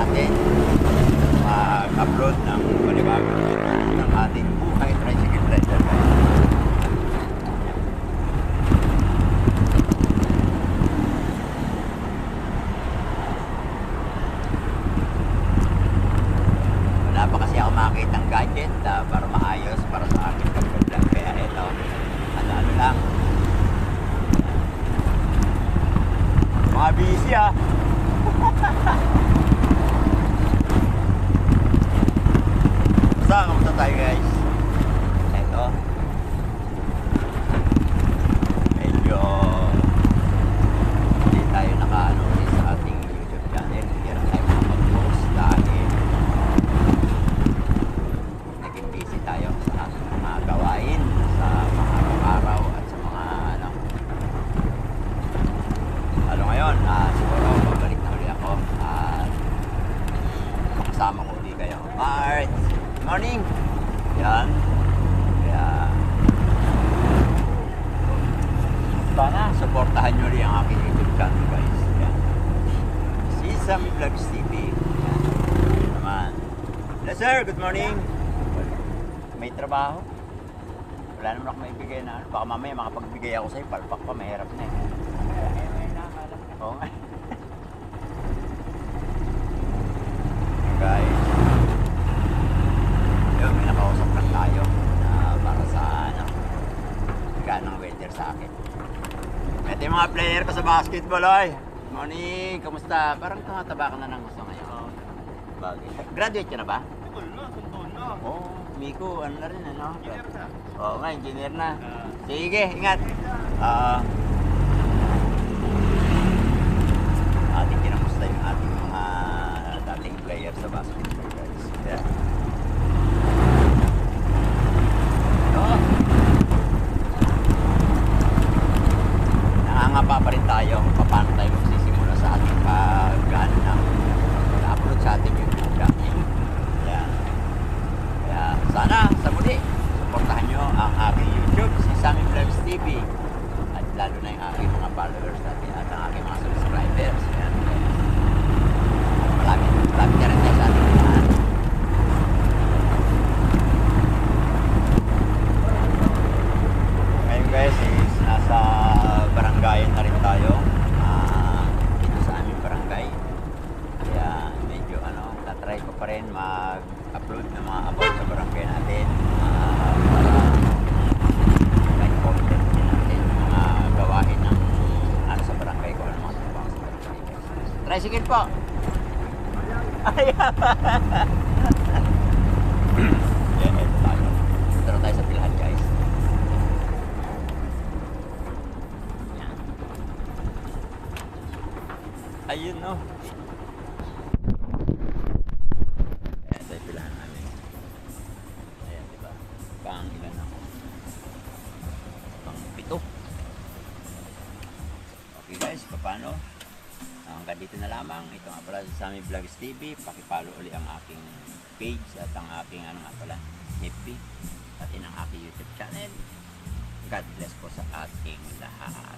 natin mag-upload ng panibagong video ng ating buhay tricycle rider guys. Wala pa kasi ako makakita ng gadget para maayos para sa akin pag-vlog, kaya ito ano lang mga busy kamusta tayo guys? Ito medyo hindi tayo nakaano sa ating YouTube channel, hindi rin tayo makapag-post dahil naging busy tayo sa mga gawain sa mga araw-araw at sa mga ano ngayon, siguro babalik na ulit ako at makasama ko ulit kayo. Alright, morning! Yan. Kaya sana supportahan nyo rin ang aking YouTube channel guys. Yan. Sesame Vlogs TV. Yan. Naman. Hello sir, good morning! May trabaho? Wala naman ako maibigay na ano. Baka mamaya makapagbigay ako sa'yo, palpak pa, mahirap na eh. Oo nga. Guys, yun, may nakausap lang tayo para sa ganang weather sa akin. Ito yung mga player ko sa basketball, oy. Morning, kamusta? Parang tumataba ka na ng gusto ngayon. Bagay. Graduate ka na ba? Oo, Miko, ano na rin, ano? Oo nga, engineer na. Sige, ingat. Ating kinamusta yung ating mga dating player sa basketball guys. Yeah. Nangangapa pa rin tayo kung paano tayo magsisimula sa ating pag-ano ng upload sa ating YouTube channel. Yeah. Kaya sana sa muli supportahan nyo ang aking YouTube, Sesame Vlogs TV, at lalo na yung aking mga followers natin at ang aking mga subscribers. Yan. Malapit ka rin tayo sa ating mga. Ngayon guys is nasa barangayan na rin tayo, dito sa aming barangay. Kaya medyo tatry ko pa rin mag-upload ng mga about sa barangay natin para like content din natin mga gawain ng sa barangay ko, mga trabaho sa barangay. Tricycle po! Ayan! Yan, ito tayo. Tara tayo sa pilahan guys. Yan. Ayun no. Ayan, ito yung pilahan namin. Ayan, diba? Pang ilan ako? Pang 7. Okay guys, paano? Hanggang dito na lamang. Ito nga pala sa Sesame Vlogs TV. Pakipalo ulit ang aking page at ang aking FB at ang aking YouTube channel. God bless po sa ating lahat.